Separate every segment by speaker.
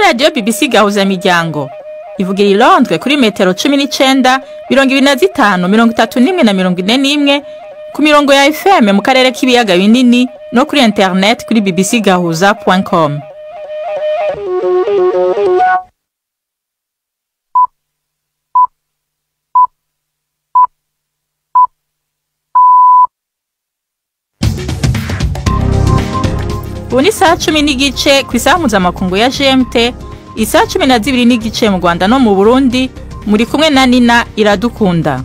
Speaker 1: radio BBC gahuza miryango ivugira i Londres kuri metero 19 25 31 na 41 ku mirongo ya FM mu karere k'ibiyaga binini no kuri internet kuri bbcgahuza.com. Buni saa 10 n'igice ku isaha mpuzamakungu ya GMT, isaa 12 n'igice mu Rwanda no mu Burundi, muri kumwe na Nina Iradukunda.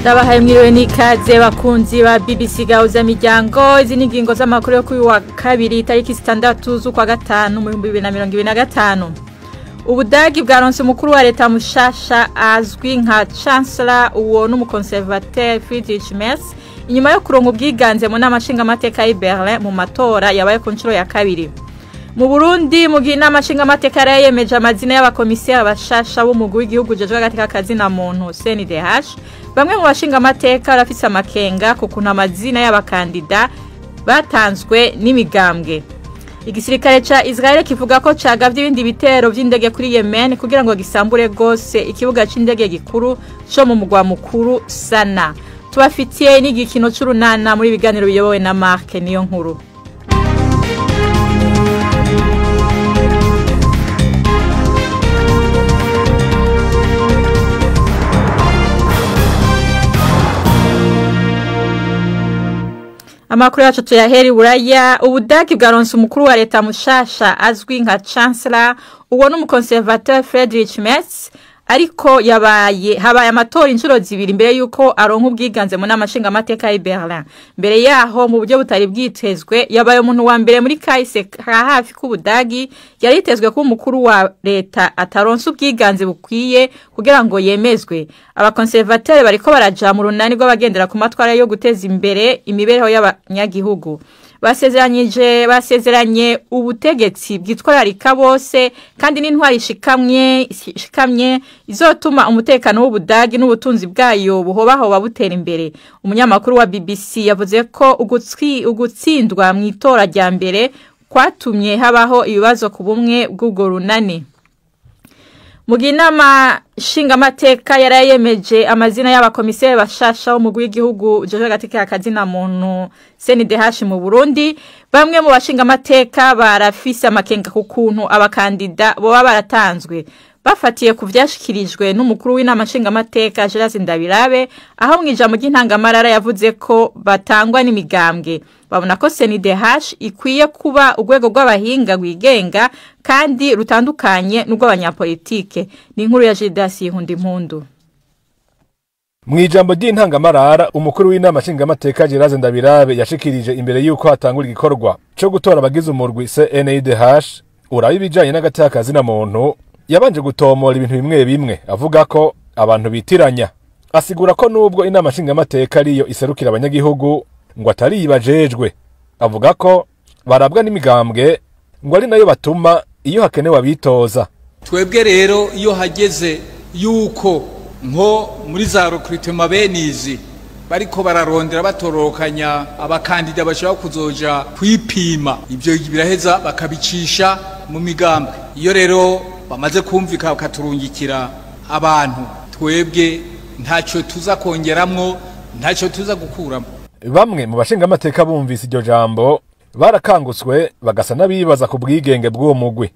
Speaker 1: Ndabahaye mwiriwe n'ikaze bakunzi ba BBC gahuza miryango. Izi n'ingingo z'amakuru yo kuri wa kabiri tariki 6 z'ukwa gatanu mu 2025. Ubudagi bwaronse umukuru wa leta mushasha azwi nka Chancellor uwo n'umukonservateur Friedrich Merz inyuma yo kuronka ubwiganze mu namashinga amateka y'i Berlin mu matora yabaye ku nshuro ya kabiri. Mu Burundi mu gihe namashinga amateka yemeje amazina y'abakomisiya bashasha b'umugwi w'igihugu jejwe agateka kazina muntu CNDH, bamwe mu bashinga amateka barafise amakenga kuko amazina y'abakandida batanzwe n'imigambwe. Igisirikare ca Israel kivuga ko cagavye ibindi bitero vy'indege kuri Yemen kugira ngo gisambure gose ikibuga c'indege gikuru cyo mu mugwa mukuru Sana. Tubafitiye n'igikino c'urunana muri biganiro biyobowe na Mark niyo nkuru. Amakuru yacu tuyaheri buraya. Ubudagi bwaronse umukuru wa leta mushasha azwi nka Chancellor uwo n'umukonservateur Friedrich Merz, ariko habaye amatora inshuro zibiri mbere yuko aronka ubwiganze mu namashinga amateka y'i Berlin. Mbere yaho mu buryo butari bwitezwe yabaye umuntu wa mbere muri kahise hafi k'Ubudagi yaritezwe ko umukuru wa leta ataronse ubwiganze bukwiye kugira ngo yemezwe. Abakonservateur bariko baraja mu runani rw'abagendera ku matwara yo guteza imbere imibereho y'abanyagihugu. Basezeranye ubutegetsi bwitwararika bose kandi n'intwari ishikamye izotuma umutekano w'Ubudagi n'ubutunzi bwayo buhobahoba butera imbere. Umunyamakuru wa BBC yavuze ko ugutsindwa mu itora rya mbere kwatumye habaho ibibazo ku bumwe bw'ubwo runani. Muginama shinga amateka yarayemeje amazina y'abakomisiye bashasha mu rw'igihugu jeje agateka kazina muntu CNDH mu Burundi. Bamwe mu bashinga amateka barafise amakenga ku kuntu abakandida boba baratanzwe bafatiye ku vyashikirijwe n'umukuru w'inama nshinga amateka Gerard Ndabirabe, aho mwijambo ry'intangamarara yavuze ko batangwa n'imigambwe. Babona ko CNDH ikwiye kuba urwego rw'abahinga rwigenga kandi rutandukanye n'urw'abanyapolitike. Ni inkuru ya Judas Hundimpundu.
Speaker 2: Mwijambo ry'intangamarara umukuru w'inama nshinga amateka Gerard Ndabirabe yashikirije imbere yuko hatangura igikorwa cyo gutora abagize umurwi CNDH uraba ibijanye n'agateka kazina muntu. Yabanje gutomora ibintu bimwe bimwe avuga ko abantu bitiranya. Asigura ko nubwo inama nshinga amateka ariyo iserukira abanyagihugu ngo atari ibajejwe. Avuga ko barabwa n'imigambwe ngo ari nayo batuma iyo hakenewe abitoza.
Speaker 3: Twebwe rero iyo hageze yuko nko muri za recruitment benizi bariko bararondera batorokanya abakandida bashaka kuzoja kwipima, ibyo biraheza bakabicisha mu migambwe. Iyo rero bamaze kumvika bakaturungikira abantu, twebwe ntacyo tuza kongeramwo, ntacyo tuza gukuramo.
Speaker 2: Bamwe mu bashinga amateka bumvise iryo jambo barakangutswe bagasa nabibaza ku bwigenge bw'uwo mugwi.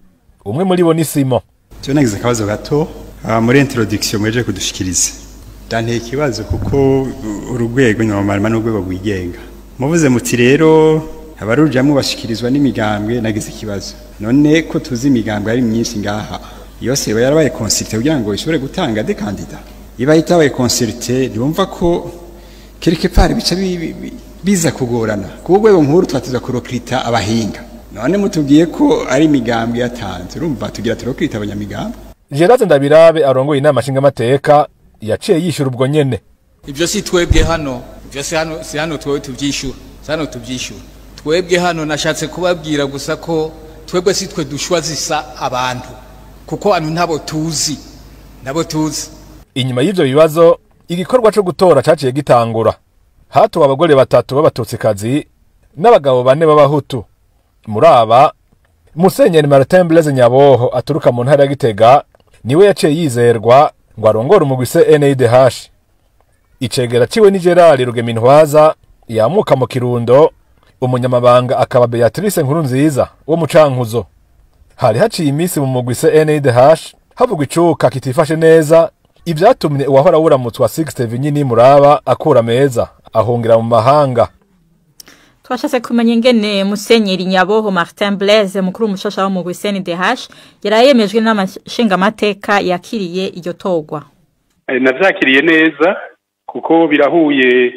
Speaker 2: Umwe muri bo ni Simo.
Speaker 4: Cyo nagize akabazo gato muri introduction mweje kudushikiriza. Danteye ikibazo kuko urugwego nyamarama n'urwego rwigenga. Muvuze muti rero abarujamwe bashikirizwa n'imigambwe, nagize ikibazo. None ko tuzi imigambwe ari myinshi ngaha, yose yarabaye consulté kugira ngo ishobore gutanga de candidat. Iba itabaye consulté ndumva ko quelque part bica biza kugorana. Ku rwego nkuru twatuza kurokrita abahinga. None mutubwiye ko ari imigambwe yatanze, urumva tugira turokrita abanyamigambwe.
Speaker 2: Gerard Ndabirabe arongoye inama nshinga amateka yaciye yishura ubwo nyene.
Speaker 3: Ibyo si twebwe hano, ibyo si hano twewe tuvyishura. Hano tuvyishura. Twebwe hano nashatse kubabwira gusa ko twebwe si twe dushwa zisa abantu kuko anu ntabo tuzi. Inyuma y'ivyo bibazo igikorwa cyo gutora caciye gitangura. Hatowe abagore batatu b'abatutsikazi n'abagabo 4 b'abahutu. Muri aba
Speaker 2: Musenyeri Martin Blaise Nyaboho aturuka mu ntara ya Gitega niwe yaciye yizerwa ngo arongore umugwi CNIDH. Icegera ciwe ni Gerard Rugemintwaza yamuka mu Kirundo, umunyamabanga akaba Beatrice Nkurunziza wo mu Cankuzo. Hari haciye imisi mu mugwi CNIDH havugwa icuka kitifashe neza, ivyatumye uwahora wuramutswa 60 Vinyini Muraba akura meza ahungira mu mahanga.
Speaker 1: Twashatse kumenya ingene Musenyeri Nyaboho Martin Blaise mukuru umushasha wo mu CNIDH yarayemejwe n'amashinga amateka yakiriye iryo togwa.
Speaker 5: Navyakiriye neza kuko birahuye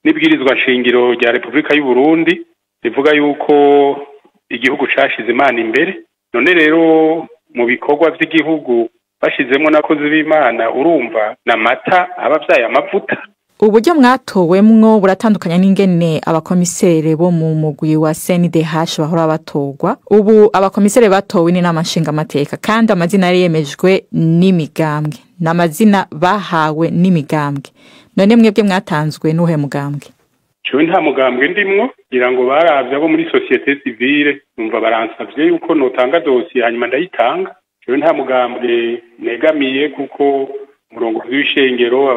Speaker 5: n'ibwirizwa nshingiro rya Republika y'u Burundi rivuga yuko igihugu cashize Imana imbere. None rero mu bikorwa vy'igihugu bashizemo nakozi b'Imana urumva na mata abavyaye amavuta.
Speaker 1: Uburyo mwatowemwo buratandukanya n'ingene abakomisere bo mu mugwi wa CNIDH bahora batogwa. Ubu abakomisere batowe ni n'amashinga amateka kandi amazina yari yemejwe n'imigambwe. N'amazina bahawe n'imigambwe. None mwebwe mwatanzwe n'uhe mugambwe?
Speaker 5: Cyo nta mugambwe ndimwo ngira ngo baravye abo muri societe civile numva baransavye yuko notanga dossier hanyuma ndayitanga. Cyo nta mugambwe negamiye kuko murongo w'ishengero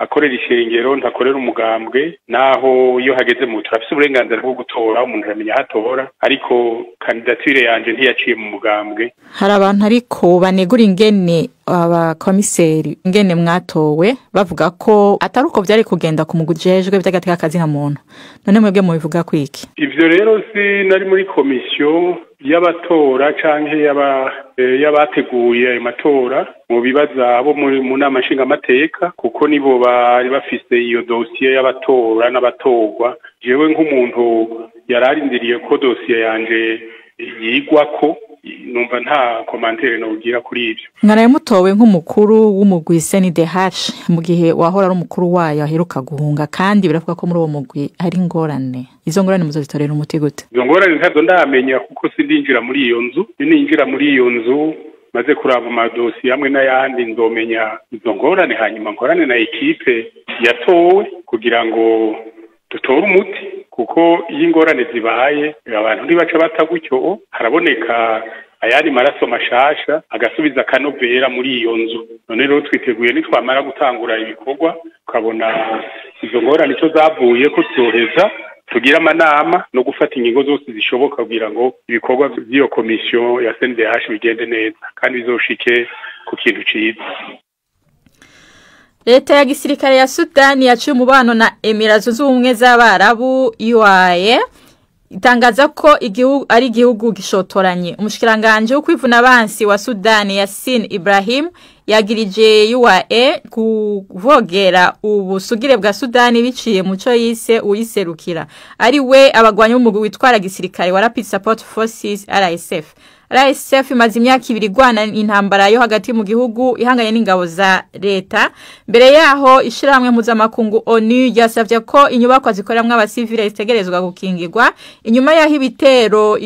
Speaker 5: akorera ishengero ntakorera umugambwe, naho iyo hageze mu turafise uburenganzira bwo gutora umuntu aramenya hatora, ariko kandidature yanje ntiyaciye mu mugambwe.
Speaker 1: Hari abantu ariko banegura ingene abakomiseri ingene mwatowe bavuga ko ataruko vyari kugenda ku mugujejwe by'agateka kazi na muntu. None mwebwe mu bivuga kwiki?
Speaker 5: Ivyo rero si nari muri komisiyo y'abatora canke y'abateguye ayo matora mu bibaza abo mu nama nshinga amateka, kuko nibo bari bafise iyo dossier y'abatora n'abatorwa. Jewe nk'umuntu yararindiriye ko dossier yanje yigwako, numva nta commentaire nogira kuri ivyo.
Speaker 1: Mwaraye mutowe nk'umukuru w'umugwi CNIDH mu gihe wahora ari umukuru wayo aheruka guhunga, kandi biravuga ko muri uwo mugwi hari ingorane. Izo ngorane muzozitorera umuti gute?
Speaker 5: Izo ngorane ntazo ndamenya kuko sindinjira muri iyo nzu. Ninjira muri iyo nzu maze kuraba amadosi hamwe n'ayandi nzomenya izo ngorane, hanyuma nkorane na ekipe yatowe kugira ngo dutore umuti, kuko iyo ingorane zibaye abantu ntibaca batagutyo, haraboneka ayari maraso mashasha agasubiza kanovera muri iyo nzu. None rero twiteguye nitwamara gutangura ibikorwa ukabona izo ngorane cyo zavuye ko tuzoheza tugira amanama no gufata ingingo zose zishoboka kugira ngo ibikorwa by'iyo komisiyo ya CNDH bigende neza kandi bizoshike ku kintu ciza.
Speaker 1: Leta ya gisirikare ya Sudani yaciye umubano na Emirates Zunze Ubumwe z'Abarabu UAE itangaza ko igihugu ari igihugu gishotoranye. Umushikiranganje wo kwivuna abansi wa Sudani Yasin Ibrahim yagirije UAE kuvogera ubusugire bwa Sudani biciye muco yise uyiserukira ari we abagwanyi b'umugwi witwara gisirikare wa Rapid Support Forces RSF. RSF imaze imyaka 2 igwana intambara yo hagati mu gihugu ihanganye n'ingabo za leta. Mbere yaho ishiramwe mpuzamakungu ONU yasavye ko inyubako zikoreramwe abasivile zitegerezwa gukingirwa inyuma yaho ibitero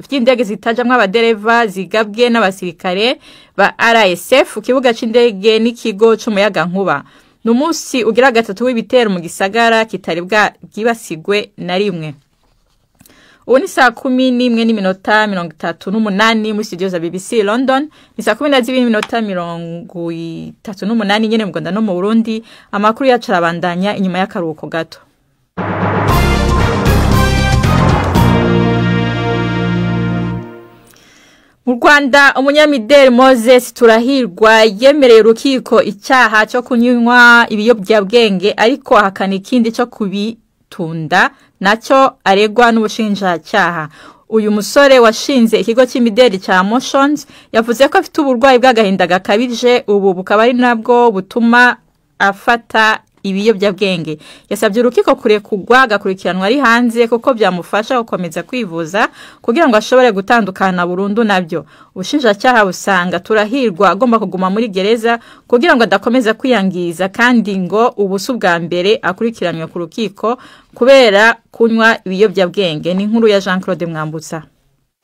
Speaker 1: vy'indege zitajamwe abadereva zigabwe n'abasirikare ba RSF kibuga c'indege n'ikigo c'umuyaga nkuba. Numusi ugira gatatu w'ibitero mu gisagara kitari bwagibasigwe na rimwe. Ubu ni saa 11:38 muri studio za BBC London, ni saa 12:38 nyene mu Rwanda no mu Burundi. Amakuru yacu arabandanya inyuma y'akaruhuko gato. Mu Rwanda umunyamideli Moses Turahirwa yemereye urukiko icyaha cyo kunywa ibiyobyabwenge ariko hakana ikindi cyo kubitunda nacyo aregwa n'ubushinjacyaha. Uyu musore washinze ikigo cy'imideli cya Motions yavuze ko afite uburwayi bw'agahinda gakabije, ubu bukaba ari nabwo butuma afata ibiyobyabwenge. Yasabye urukiko kurekugwa agakurikiranwa ari hanze kuko byamufasha gukomeza kwivuza kugira ngo ashobore gutandukana burundu nabyo. Ubushinjacyaha busanga Turahirwa agomba kuguma muri gereza kugira ngo adakomeza kwiyangiza, kandi ngo ubusu bwa mbere akurikiranwe ku rukiko kubera kunywa ibiyobyabwenge. Ni inkuru ya Jean Claude Mwambutsa.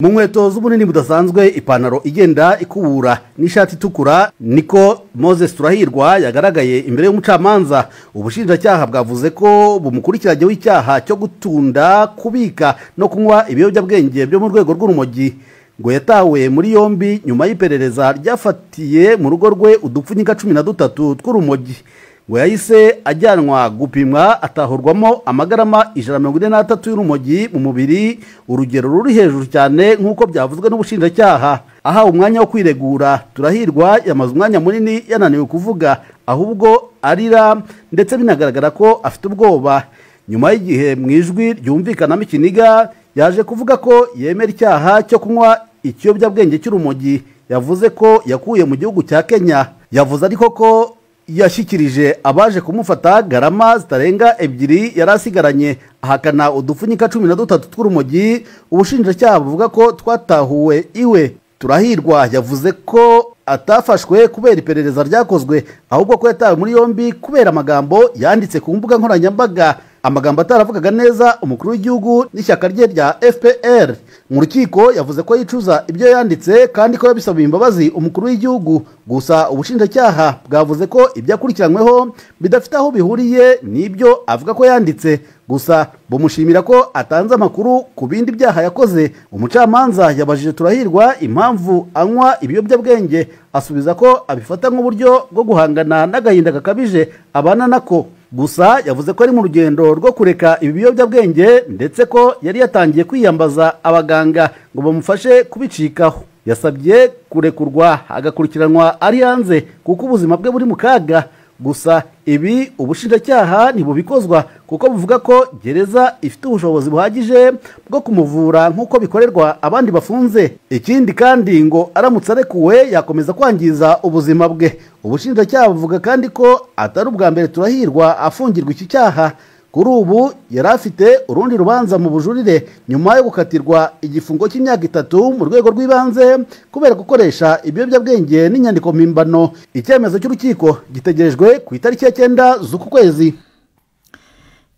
Speaker 6: mu nkweto z'ubunini budasanzwe, ipantaro igenda ikubura n'ishati itukura, niko Moses Turahirwa yagaragaye imbere y'umucamanza. Ubushinjacyaha bwavuze ko bumukurikiranye w'icyaha cyo gutunda, kubika no kunywa ibiyobyabwenge byo mu rwego rw'urumogi. Ngo yatawe muri yombi nyuma y'iperereza ryafatiye mu rugo rwe udupfunyika 13 tw'urumogi. Ngo yahise ajyanwa gupimwa, atahurwamo amagarama 143 y'urumogi mu mubiri, urugero ruri hejuru cyane nk'uko byavuzwe n'ubushinjacyaha. Aha umwanya wo kwiregura, Turahirwa yamaze umwanya munini yananiwe kuvuga, ahubwo arira ndetse binagaragara ko afite ubwoba. Nyuma y'igihe mu ijwi ryumvikanamo ikiniga, yaje kuvuga ko yemera icyaha cyo kunywa ikiyobyabwenge cy'urumogi. Yavuze ko yakuye mu gihugu cya Kenya. Yavuze ariko ko yashyikirije abaje kumufata garama zitarenga 2 yari asigaranye, ahakana udupfunyika 13 tw'urumogi ubushinjacyaha buvuga ko twatahuwe iwe. Turahirwa yavuze ko atafashwe kubera iperereza ryakozwe, ahubwo ko yatawe muri yombi kubera amagambo yanditse ku mbuga nkoranyambaga, amagambo ataravugaga neza umukuru w'igihugu n'ishyaka rye rya FPR. Mu rukiko yavuze ko yicuza ibyo yanditse kandi ko yabisabiye imbabazi umukuru w'igihugu. Gusa ubushinjacyaha bwavuze ko ibyo akurikiranyweho bidafite aho bihuriye n'ibyo avuga ko yanditse, gusa bumushimira ko atanze amakuru ku bindi byaha yakoze. Umucamanza yabajije Turahirwa impamvu anywa ibiyobyabwenge, asubiza ko abifata nk'uburyo bwo guhangana n'agahinda gakabije abana nako. Gusa yavuze ko ari mu rugendo rwo kureka ibi biyobyabwenge ndetse ko yari yatangiye kwiyambaza abaganga ngo bamufashe kubicikaho. Yasabye kurekurwa agakurikiranwa ari hanze kuko ubuzima bwe buri mu kaga. Gusa ibi ubushinjacyaha ntibubikozwa kuko buvuga ko gereza ifite ubushobozi buhagije bwo kumuvura nk'uko bikorerwa abandi bafunze. Ikindi kandi ngo aramutse arekuwe yakomeza kwangiza ubuzima bwe. Ubushinjacyaha buvuga kandi ko atari ubwa mbere Turahirwa afungirwa iki cyaha. Kuri ubu yari afite urundi rubanza mu bujurire nyuma yo gukatirwa igifungo cy'imyaka 3 mu rwego rw'ibanze kubera gukoresha ibiyobyabwenge n'inyandiko mpimbano. Icyemezo cy'urukiko gitegerejwe ku itariki ya 9 z'uku kwezi.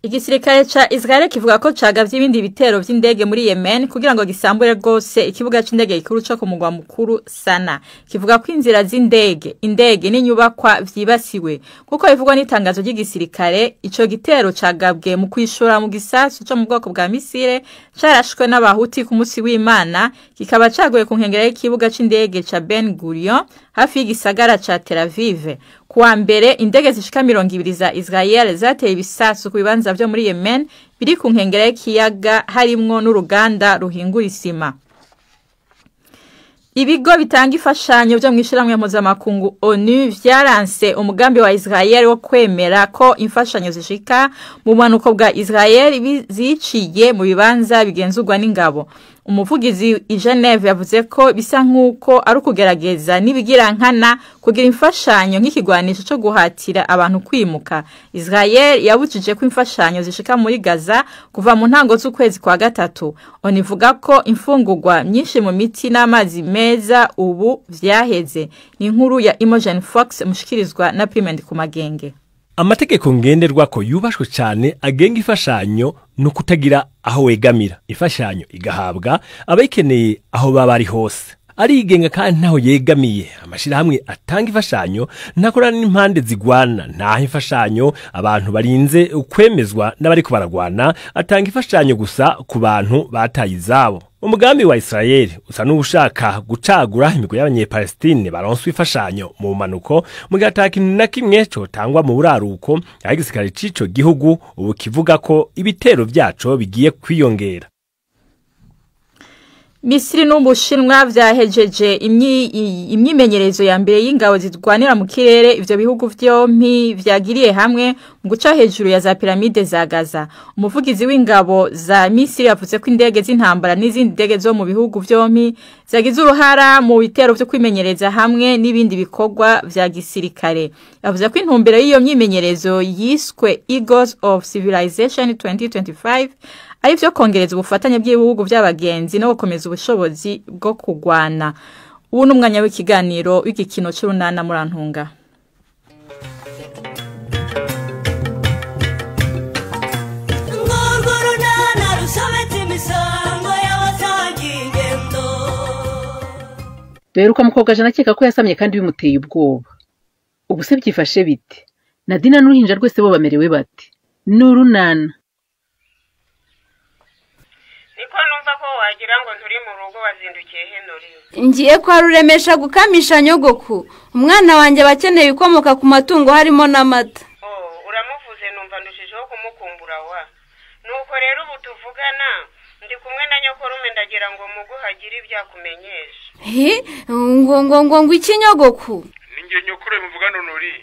Speaker 1: Igisirikare ca Israel kivuga ko cagavye ibindi bitero vy'indege muri Yemen kugira ngo gisambure rwose ikibuga c'indege gikuru cyo ku mugwa mukuru Sana. Kivuga ko inzira z'indege, indege n'inyubakwa vyibasiwe. Kuko bivugwa n'itangazo ry'igisirikare, ico gitero cagabwe mu kwishura mu gisasu cyo mu bwoko bwa misile carashwe n'abahuti ku munsi w'Imana, kikaba caguye ku nkengera y'ikibuga c'indege ca Ben Gurion hafi y'igisagara ca Tel Aviv. Kuwa mbere indege zishika 200 za Israel zateye ibisasu ku bibanza byo muri Yemen biri ku nkengera y'ikiyaga harimwo n'uruganda ruhingura isima. Ibigo bitanga ifashanyo byo mwishyiramwe mpuzamakungu ONU vyaranse umugambi wa Israel wo kwemera ko imfashanyo zishika mu manuko bwa Israel ziciye mu bibanza bigenzurwa n'ingabo. Umuvugizi i Geneve yavuze ko bisa nk'uko ari ukugerageza nibigira nkana kugira imfashanyo nk'ikigwanisho cyo guhatira abantu kwimuka. Israel yabujije ko imfashanyo zishika muri Gaza kuva mu ntango z'ukwezi kwa gatatu. Onivuga ko imfungurwa myinshi mu miti n'amazi meza ubu vyaheze. Ni inkuru ya Imogen Fox mushikirizwa na Prime Kumagenge.
Speaker 7: Amategeko ngenderwa ko yubashwe cyane agenga ifashanyo no kutagira aho wegamira. Ifashanyo igahabwa abayikeneye aho baba ari hose. Arigenga kandi ntaho yegamiye. Amashirahamwe atanga ifashanyo ntakorana n'impande zigwana. Ntaho ifashanyo abantu barinze kwemezwa n'abariko baragwana, atanga ifashanyo gusa ku bantu bataye izabo. Umugambi wa Israel usa n'ushaka gucagura imigo y'abanyepalestine baronswe ifashanyo mu manuko mu gataka na kimwe cyo tangwa mu buraruko. Igisirikare cico gihugu ubu kivuga ko ibitero byaco bigiye kwiyongera.
Speaker 1: Misiri n'Ubushinwa vyahejeje imyimenyerezo ya mbere y'ingabo zirwanira mu kirere. Ivyo bihugu vyompi vyagiriye hamwe mu guca hejuru ya za piramide za Gaza. Umuvugizi w'ingabo za Misiri yavuze ko indege z'intambara n'izindi ndege zo mu bihugu vyompi zagize uruhara mu bitero byo kwimenyereza hamwe n'ibindi bikorwa vya gisirikare. Yavuze ko intumbero y'iyo myimenyerezo yiswe Eagles of Civilization 2025 ari byo kongereza ubufatanye bw'ibihugu by'abagenzi no gukomeza ubushobozi bwo kugwana. Ubu n'umwanya w'ikiganiro w'igikino cy'urunana murantunga.
Speaker 8: Ngororana rusobetse imisango y'abasangiye ngendo duheruka mukobwa jana akeka ko yasamye kandi bimuteye ubwoba. Ubu se byifashe bite? Nadina n'uruhinja rwese bo bamerewe bate? N'urunana
Speaker 9: niko numva ko wagira ngo nturi mu rugo wazindukiye henori.
Speaker 10: Ngiye kwa Ruremesha gukamisha nyogoku. Umwana wanjye bakeneye ukomoka ku matungo harimo n'amata.
Speaker 9: Uramuvuze numva ndushijeho kumukumbura wa. Nuko rero ubu tuvugana ndi kumwe na nyokorume ndagira ngo muguhagire ibyakumenyesha.
Speaker 10: Ngo iki nyogoku?
Speaker 2: Ninge nyokore muvugano nuri.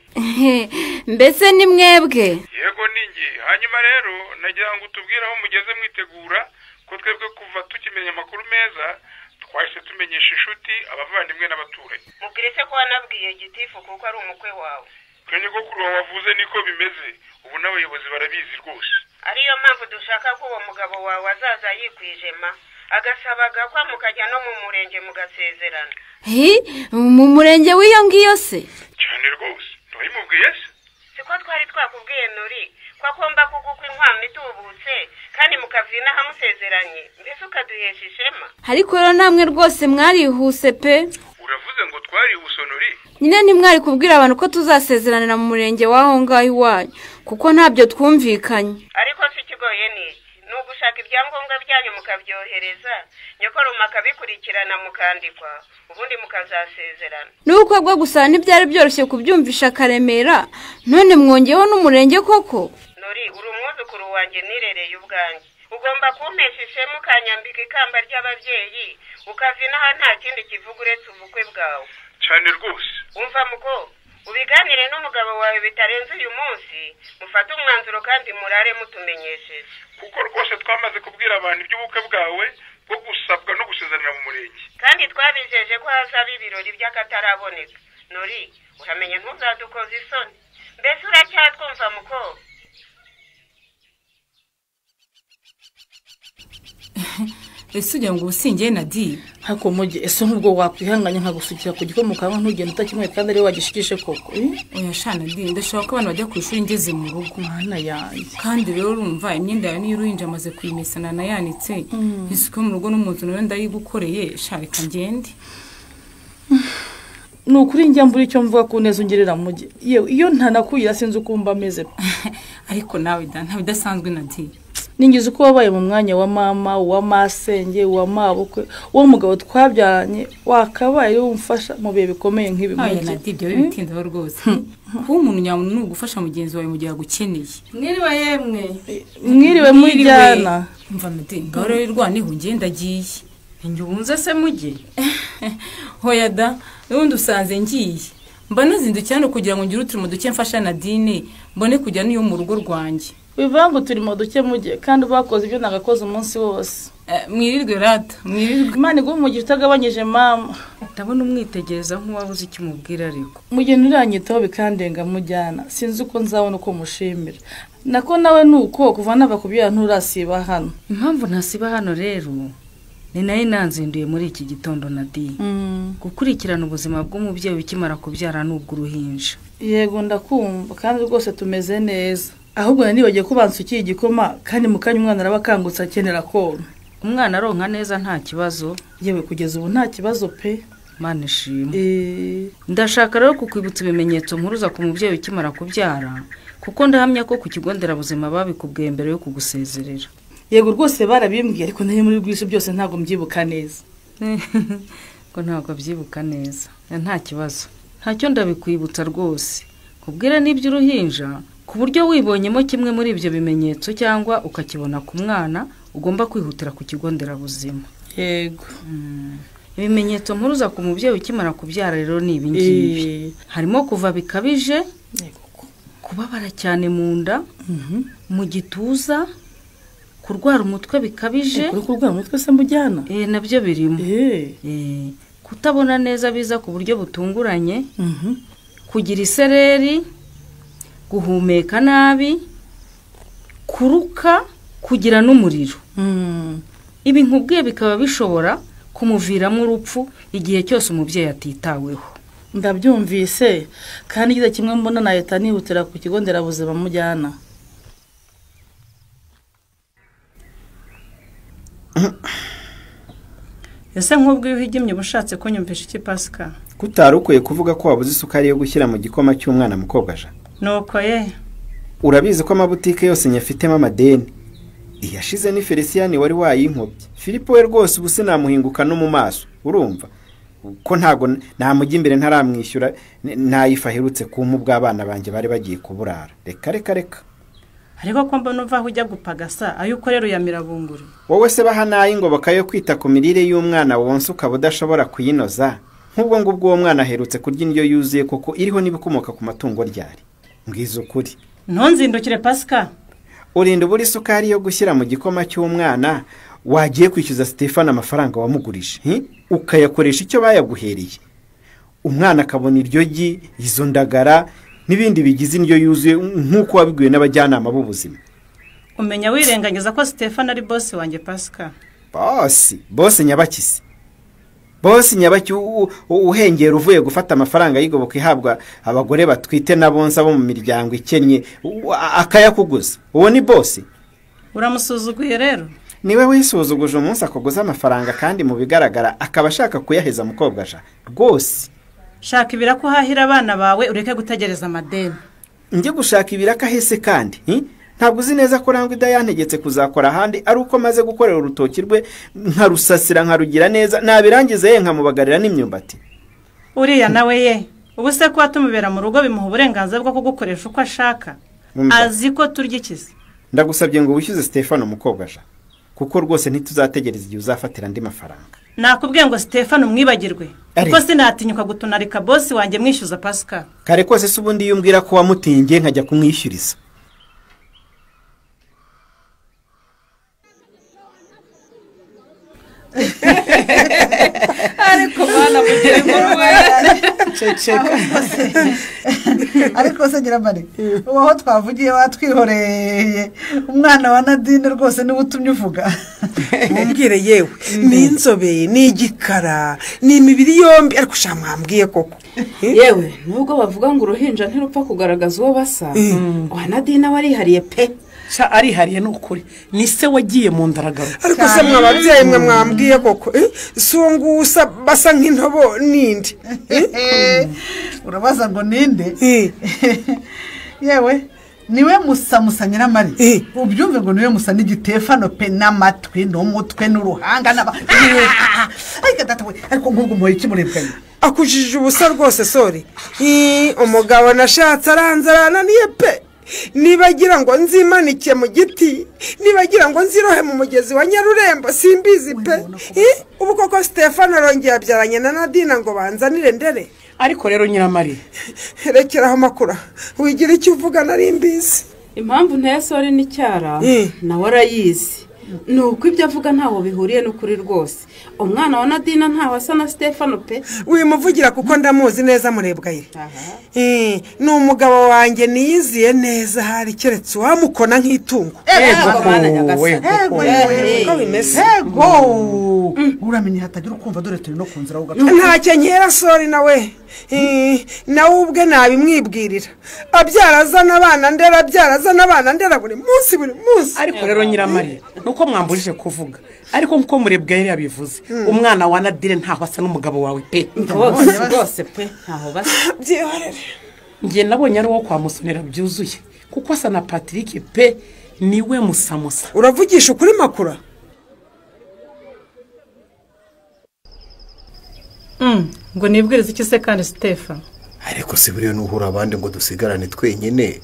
Speaker 10: Mbese ni mwebwe?
Speaker 2: Yego ninge. Hanyuma rero nagira ngo tubwire aho mugeze mwitegura ko twebwe kuva tukimenya amakuru meza twahise tumenyesha inshuti abavandimwe n'abaturanyi.
Speaker 9: Mubwire se ko wanabwiye gitifu kuko ari umukwe wawe.
Speaker 2: Kwenye ko kuri wavuze niko bimeze. Ubu n'abayobozi barabizi rwose.
Speaker 9: Ariyo mpamvu dushaka ko uwo mugabo wawe azaza yikwijema agasaba agakwa mukajya no mu murenge mugasezerana.
Speaker 10: Mu murenge w'iyo ngiyo se?
Speaker 2: Cyane rwose. Ntibimubwiye se?
Speaker 9: Siko twari twakubwiye nuri ko agomba kugukwa inkwano itubutse kandi mukavina hamusezeranye mbese ukaduhesha ishema.
Speaker 10: Ariko rero namwe rwose mwarihuse pe.
Speaker 2: Uravuze ngo twarihuse nuri?
Speaker 10: Nyine ntimwari kubwira abantu ko tuzasezeranira mu murenge waho ngaho iwanyu kuko ntabyo twumvikanye.
Speaker 9: Ariko si kigoye niki ni ugushaka ibyangombwa byanyu mukabyohereza nyokoruma akabikurikirana mukandikwa ubundi mukazasezerana.
Speaker 10: Nuko bwo gusa ntibyari byoroshye kubyumvisha Karemera none mwongeyeho n'umurenge koko.
Speaker 9: Nuri uri umwuzukuru wanjye nirereye ubwanjye ugomba kumpesha ishema ukanyambika ikamba ry'ababyeyi ukavina aha nta kindi kivuga uretse ubukwe bwawe.
Speaker 2: Cyane rwose.
Speaker 9: Umva muko ubiganire n'umugabo wawe bitarenze uyu munsi mufate umwanzuro kandi murare mutumenyesheje
Speaker 2: kuko rwose twamaze kubwira abantu iby'ubukwe bwawe bwo gusabwa no gusezerana mu murenge
Speaker 9: kandi twabijeje ko hazaba ibirori by'akataraboneka. Nuri uramenye ntuzadukoze isoni mbese uracyatwumva muko?
Speaker 11: Ese ugira ngo ubusingiye Nadi
Speaker 12: hako muge ese nk'ubwo wakwihanganya nkagusukira ku gikomo kawe ntugenda utakimwe kandi ari wagishikishe koko.
Speaker 11: Oya shana Nadi ndashaka ko abantu bajya ku ishuri ngeze mu rugo.
Speaker 12: Mwana yanjye
Speaker 11: kandi rero urumva imyenda yawe niyo uruhinja amaze kuyimesana na yanitse isuku mu rugo n'umuntu nawe ndayigukoreye sharika ngende.
Speaker 12: Nukuri njya mbura icyo mvuga ku neza ungerera muge yewe iyo ntanakuyira sinzi uko mba meze.
Speaker 11: Ariko nawe nta bidasanzwe Nadi.
Speaker 12: Ningize uko wabaye mu mwanya wa mama wa masenge wa mabukwe uwo mugabo twabyaranye wakabaye umfasha mu bihe bikomeye nk'ibi
Speaker 11: muge. Oya Nadi byo bitindaho rwose. Kuba umuntu nyamuntu n'ugufasha mugenzi wawe mu gihe agukeneye.
Speaker 10: Mwiriwe yemwe.
Speaker 12: Mwiriwe mujyana.
Speaker 11: Mva Nadi ngaho rero irwaniho ngenda giye.
Speaker 10: Njye ubunze se muge.
Speaker 11: Hoya da n'undi usanze ngiye. Mba nazindukira no kugira ngo ngire uturimo duke mfasha Nadine mbone kujya n'iyo mu rugo rwanjye.
Speaker 12: Bivango turimo duke muge kandi bakoze ibyo nagakoze umunsi wose.
Speaker 11: Mwirirwe rata mwirirwe.
Speaker 12: Imana igumugira utagabanyije mama.
Speaker 10: Ndabona umwitegereza nk'uwabuze icyo umubwira ariko.
Speaker 12: Muge nuranyitaho bikandenga mujyana sinzi uko nzabona uko mushimira. Nako nawe nuko kuva nava kubyara nturasiba hano.
Speaker 10: Impamvu ntasiba hano rero ni nayo nanzinduye muri iki gitondo Nadi. Gukurikirana ubuzima bw'umubyeyi ukimara kubyara n'ubwo uruhinja.
Speaker 12: Yego ndakumva kandi rwose tumeze neza. Ahubwo nibagiye ko bansukiye igikoma kandi mukanya umwana arabakangutse akenera konka.
Speaker 10: Umwana aronka neza nta kibazo.
Speaker 12: Yewe kugeza ubu nta kibazo pe.
Speaker 10: Mana ishimwe. Ndashaka rero kukwibutsa ibimenyetso mpuruza ku mubyeyi ukimara kubyara kuko ndahamya ko ku kigo nderabuzima babikubwiye mbere yo kugusezerera.
Speaker 12: Yego rwose barabimbwiye ariko nayo muri rwisi byose ntago mbyibuka neza.
Speaker 10: Ko ntago byibuka neza. Nta kibazo. Ntacyo ndabikwibutsa rwose. Kubwira n'iby'uruhinja ku buryo wibonyemo kimwe muri ibyo bimenyetso cyangwa ukakibona ku mwana ugomba kwihutira ku kigo nderabuzima.
Speaker 12: Yego.
Speaker 10: Ibimenyetso mpuruza ku mubyeyi ukimara kubyara rero ni ibi ngibi. Harimo kuva bikabije, kubabara cyane mu nda, mu gituza, kurwara umutwe bikabije.
Speaker 12: Kurwara umutwe se mujyana?
Speaker 10: Nabyo birimo. Kutabona neza biza ku buryo butunguranye, kugira isereri, guhumeka nabi, kuruka, kugira n'umuriro. Ibi nkubwiye bikaba bishobora kumuviramo urupfu igihe cyose umubyeyi atitaweho.
Speaker 12: Ndabyumvise kandi igize kimwe mbona na leta nihutira ku kigo nderabuzima mujyana.
Speaker 13: ese nk'ubwo iyo uhigimye uba ushatse kunyumvisha iki Pascal?
Speaker 14: Kutari ukwiye kuvuga ko wabuze isukari yo gushyira mu gikoma cy'umwana mukobwa ja.
Speaker 13: Nuko ye.
Speaker 14: Urabizi ko amabutike yose nyafitemo amadeni. Iyashize ni Felician wari wayinkobye. Filipo we rwose ubu sinamuhinguka no mu maso. Urumva? Ko ntago namujya imbere ntaramwishyura nayifaherutse kumpa bw'abana banje bari bagiye kuburara. Reka.
Speaker 13: Ariko ko mbona uva ujya gupagasa ayo ukorera uyamira bunguru.
Speaker 14: Wowe se bahanaye ingoboka yo kwita ku mirire y'umwana wonse ukaba udashobora kuyinoza. Nk'ubwo ngubwo uwo mwana aherutse kurya indyo yuzuye koko iriho n'ibikomoka ku matungo ryari. Mbwiza ukuri.
Speaker 13: Ntonzindukire Pascal.
Speaker 14: Urinda buri sukari yo gushyira mu gikoma cy'umwana wagiye kwishyuza Stefano amafaranga wamugurije, ukayakoresha icyo bayaguhereye. Umwana akabona iryo gi, izo ndagara n'ibindi bigize indyo yuzuye nk'uko wabiguye n'abajyanama b'ubuzima.
Speaker 13: Umenya wirengagiza ko Stefano ari boss wanjye Pascal.
Speaker 14: Boss nyabakisi. Boss nyabaki uhengera uvuye gufata amafaranga yigoboka ihabwa abagore batwite nabonsa bo mu miryango ikennye akayakuguza. Uwo ni boss.
Speaker 13: Uramusuzuguye rero?
Speaker 14: Niwe wisuzuguje umunsi akoguza amafaranga kandi mu bigaragara akaba ashaka kuyaheza mukobwa ja. Rwose.
Speaker 13: Shaka ibiraka uhahira abana bawe ureke gutegereza amadeni.
Speaker 14: Njye gushaka ibiraka hese kandi, ntabwo uzi neza ko Rangwida yantegetse kuzakora ahandi ari uko maze gukorera urutoki rwe nkarusasira nkarugira neza nabirangize ye nkamubagarira n'imyumbati.
Speaker 13: Uriya nawe ye ubu se ko atumubera mu rugo bimuha uburenganzira bwo kugukoresha uko ashaka. Azi ko turyikize.
Speaker 14: Ndagusabye ngo wishyuze Stefano mukobwa ja. Kuko rwose ntituzategereza igihe uzafatira andi mafaranga.
Speaker 13: Nakubwiye ngo Stefano mwibagirwe. Kuko sinatinyuka gutunarika boss wanjye mwishyuza Pascal.
Speaker 14: Kare kose se ubundi yumbwira ko wamutingiye nkajya kumwishyuriza.
Speaker 15: Ariko bana mugire inkuru we.
Speaker 16: Ariko se Nyiramari uwo twavugiye watwihoreye umwana wa Nadine rwose niwe utumye uvuga.
Speaker 17: Mumbwire yewe ni inzobe ni igikara ni imibiri yombi ariko shamwambwiye koko.
Speaker 15: Yewe nubwo bavuga ngo uruhinja ntirupfa kugaragaza uwo basa. Wa Nadine warihariye pe.
Speaker 17: Arihariye n'ukuri ni se wagiye mu ndaragaro. Ariko se mwababyeyi mwe mwambwiye koko sungusa basa nk'intobo nindi.
Speaker 16: Urabaza ngo ninde? Yewe niwe musa Nyiramari. Ubyumve ngo niwe musa n'igitefano pe n'amatwi n'umutwe n'uruhanga n'aba. Ariko ngubwo moye kimurebwe.
Speaker 17: Akujije ubusa rwose sori. Umugabo nashatse aranzarana niye pe. Nibagira ngo nzimanike mu giti, nibagira ngo nzirohe mu mugezi wa Nyarurembo simbizi pe. Ubu koko Stefano arongeye abyaranye na Nadine ngo banzanire ndere. Ariko rero Nyiramari rekeraho makura wigira icyo uvuga nari mbizi.
Speaker 15: Impamvu ntesore n'icyara nawe arayizi. Nuko ibyo avuga ntaho bihuriye n'ukuri rwose. Umwana wa Nadine ntaho asa na Stefano pe.
Speaker 17: Wimuvugira kuko ndamuzi neza murebwaye. Ni umugabo wanjye niyiziye neza hari keretse wamukona nk'itungo.
Speaker 16: Ego uramenye hatagira ukumva dore turi no kunzira ugaca.
Speaker 17: Ntacyo nkera sori nawe. Nawe ubwe nabimwibwirira. Abyarazana abana ndera buri munsi. Ariko rero Nyiramari nuko mwambujije kuvuga. Ariko nkuko murebwaye yabivuze umwana wa Nadine ntaho asa n'umugabo wawe pe.
Speaker 15: Rwose pe ntaho basa.
Speaker 17: Byihorere. Ngiye nabonye ari wo kwa Musonera byuzuye kuko asa na Patrick pe niwe musamusa. Uravugisha ukuri makura?
Speaker 13: Ngo nibwiriza iki se kandi Stefano?
Speaker 18: Ariko se buriyo nuhura abandi ngo dusigarane twenyine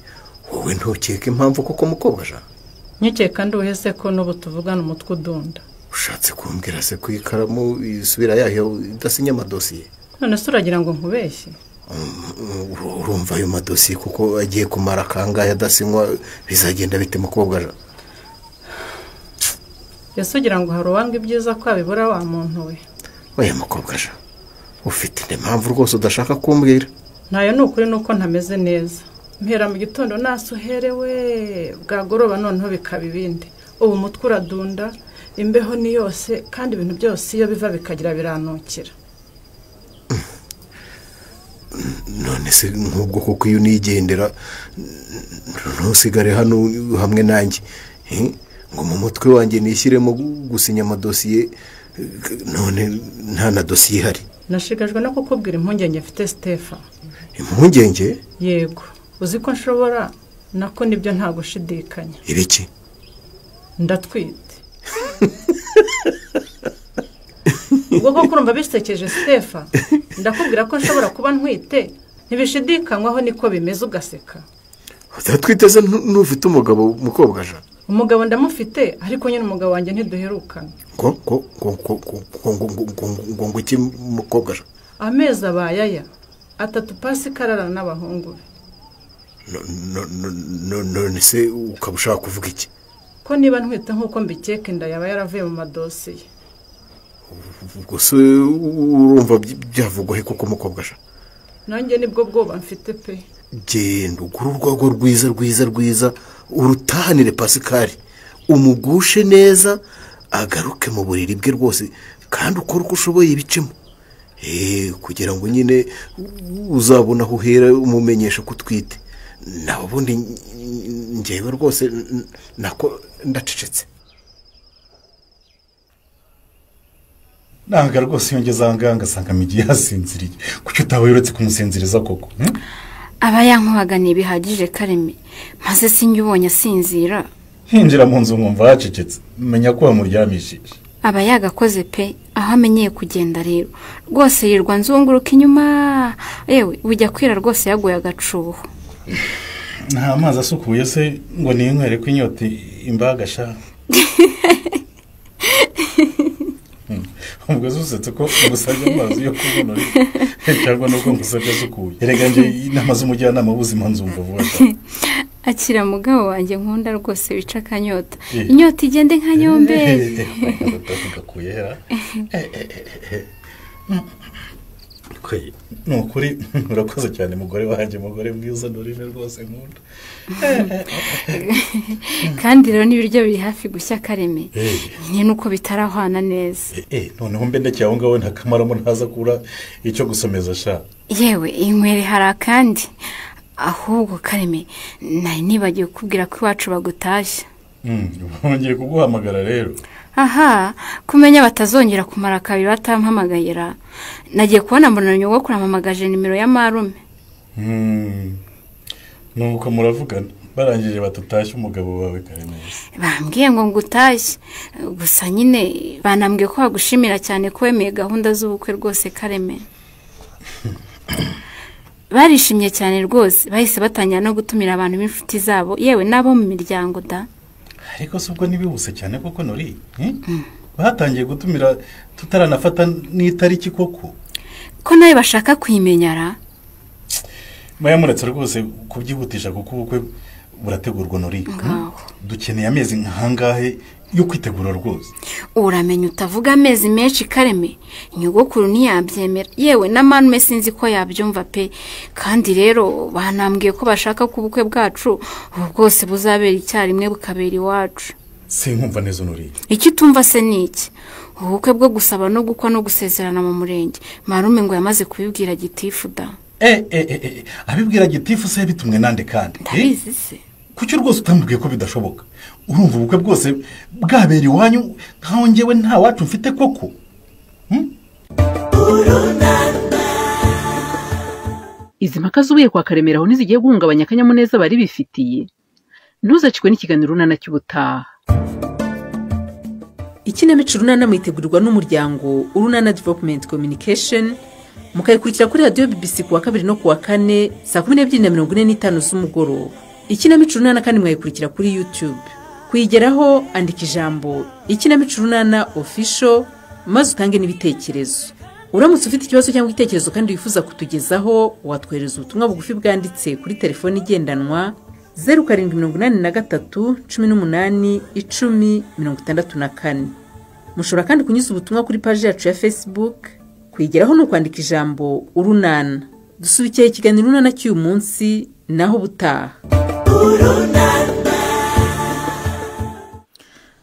Speaker 18: wowe ntukeke impamvu kuko mukobwa ja.
Speaker 13: Nyikeka nduhese ko n'ubu tuvugana umutwe udunda.
Speaker 18: Ushatse kumbwira se ku ikaramu isubira yaho idasinya amadosiye?
Speaker 13: None se uragira ngo nkubeshye?
Speaker 18: Urumva ayo madosiye kuko agiye kumara kangahe adasinywa bizagenda bite mukobwa ja?
Speaker 13: Yesu ugira ngo hari uwanga ibyiza ko abibura wa muntu we.
Speaker 18: Oya mukobwa ja. Ufite impamvu rwose udashaka kumbwira?
Speaker 13: Nayo nukuri nuko ntameze neza. Mpera mu gitondo nasuherewe bwagoroba noneho bikaba ibindi. Ubu mutwe uradunda imbeho ni yose kandi ibintu byose iyo biva bikagira biranukira.
Speaker 18: None se nk'ubwo kuko iyo nigendera ntusigare hano hamwe nanjye ngo mu mutwe wanjye nishyiremo gusinya amadosiye none nta na dosiye ihari.
Speaker 13: nashigajwe no kukubwira impungenge mfite Stefa.
Speaker 18: Impungenge?
Speaker 13: Yego uzi ko nshobora nako nibyo nta gushidikanya.
Speaker 18: Ibiki?
Speaker 13: Ndatwite. ubwo ko kurumva bisekeje Stefa ndakubwira ko nshobora kuba ntwite ntibishidikanywaho niko bimeze ugaseka.
Speaker 18: Utatwite se n'ufite umugabo mukobwa ja?
Speaker 13: Umugabo ndamufite ariko nyine umugabo wanjye ntiduherukana.
Speaker 18: ngo iki mukobwa ja?
Speaker 13: Amezi abayaya 3 pasi kararana n'abahungu be.
Speaker 18: none se ukaba ushaka kuvuga iki?
Speaker 13: Ko niba ntwite nk'uko mbikeka inda yaba yaravuye mu madosiye.
Speaker 18: Gusa urumva byavugwaho kuko mukobwa ja?
Speaker 13: Nanjye nibwo bwoba mfite pe.
Speaker 18: Genda ugura urwago rwiza urutahanire Pascal umugushe neza agaruke mu buriri bwe rwose kandi ukora uko ushoboye ibicemo kugira ngo nyine uzabona aho uhera umumenyesha ko utwite. Naho ubundi njyewe rwose nako ndacecetse.
Speaker 19: Nanga rwose yongeza nganga sanga migi yasinziriye kuko utabayuretse kumusinziriza koko.
Speaker 20: Aba yankubaganiye bihagije Kareme maze sinjye ubonye asinzira.
Speaker 19: Hinjira mu nzu mwumva hacecetse menya ko wamuryamishije.
Speaker 20: Aba yagakoze pe aho amenyeye kugenda rero rwose yirwa nzunguruka inyuma yewe ujya kwira rwose yaguye agacuho.
Speaker 19: Nta mazi asukuye se ngo ninkwere ko inyota imbaga sha. Ubwo zusetse ko gusabye amazi yo kubonora cyangwa nuko ngusabye asukuye. Erega nje inamaze umujyanama w'ubuzima nzumva vuba.
Speaker 20: Akira mugabo wanjye nkunda rwose wica kanyota. Inyota igende nka nyombe.
Speaker 19: Gakuye hera. Kwe nukuri urakoze cyane mugore wanjye mugore mwiza Norine rwose nkunda.
Speaker 20: Kandi rero n'ibiryo biri hafi gushya Kareme. Ni nuko bitarahwana neza.
Speaker 19: Noneho mbe ndekeye aho ngaho ntakamaramo ntaza kura icyo gusomeza sha.
Speaker 20: Yewe inkwere harakandi. Ahubwo Kareme nari nibagiye kubwira ko iwacu bagutashya.
Speaker 19: Bongeye kuguhamagara rero.
Speaker 20: Aha kumenya batazongera kumara kabiri batampamagayira. Nagiye kubona mbona nyoko kuramamagaje nimero ya marume.
Speaker 19: Nuko muravugana barangije batutashye umugabo wawe Kareme.
Speaker 20: Bambwiye ngo ngutashye gusa nyine banambwiye ko bagushimira cyane ko wemeye gahunda z'ubukwe rwose Kareme. Barishimye cyane rwose bahise batangira no gutumira abantu b'inshuti zabo yewe nabo mu miryango da.
Speaker 19: Ariko subwo nibihuse cyane koko Nori batangiye gutumira tutaranafata n'itariki koko
Speaker 20: ko nawe bashaka kwimenyara.
Speaker 19: Maya muretse rwose kubyihutisha kuko ubukwe burategurwa Nori. Dukeneye amezi nkangahe yo kwitegura rwose.
Speaker 20: Uramenya utavuga amezi menshi Kareme nyogokuru ntiyabyemera yewe n'amanume sinzi ko yabyumva pe. Kandi rero banambwiye ko bashaka ko ubukwe bwacu bwose buzabera icyarimwe bukabera iwacu.
Speaker 19: Sinkumva neza Nori.
Speaker 20: Iki tumva se niki? Ubukwe bwo gusaba no gukwa no gusezerana mu murenge marume ngo yamaze kubibwira gitifu da.
Speaker 19: Abibwira gitifu se bitumwe nande kandi?
Speaker 20: Ndabizi se.
Speaker 19: Kuki rwose utambwiye ko bidashoboka? Urumva ubukwe bwose bwabera iwanyu nkaho ngewe nta wacu mfite koko.
Speaker 8: Izi mpaka z'ubuye kwa Karemera aho nizigiye guhungabanya akanyamuneza bari bifitiye. Ntuzacikwe n'ikiganiro runana cy'ubutaha. Ikinamico runana mwitegurirwa n'umuryango Urunana Development Communication mukayikurikira kuri radio BBC kuwa 2 no kuwa 4 saa 12:45 z'umugoroba. Ikinamico runana kandi mwayikurikira kuri YouTube. Kuyigeraho andika ijambo Ikinamico runana official maze utange n'ibitekerezo. Uramutse ufite ikibazo cyangwa igitekerezo kandi wifuza kutugezaho watwereza ubutumwa bugufi bwanditse kuri telefone igendanwa 0783 18 10 Mushobora kandi kunyuza ubutumwa kuri page yacu ya Facebook. Kuyigeraho no kwandika ijambo Urunana. Dusubikiye ikiganiro runana cy'uyu munsi naho butaha.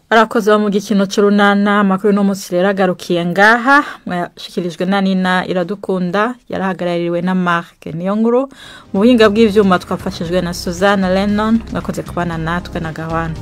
Speaker 1: Arakoze mu gikino cy'urunana amakuru no munsi rero agarukiye ngaha mwashikirijwe na Nina Iradukunda yarahagarariwe na Mark Niyonkuru mu buhinga bw'ivyuma twafashijwe na Suzanne Lennon mwakoze kubana natwe na Gawana.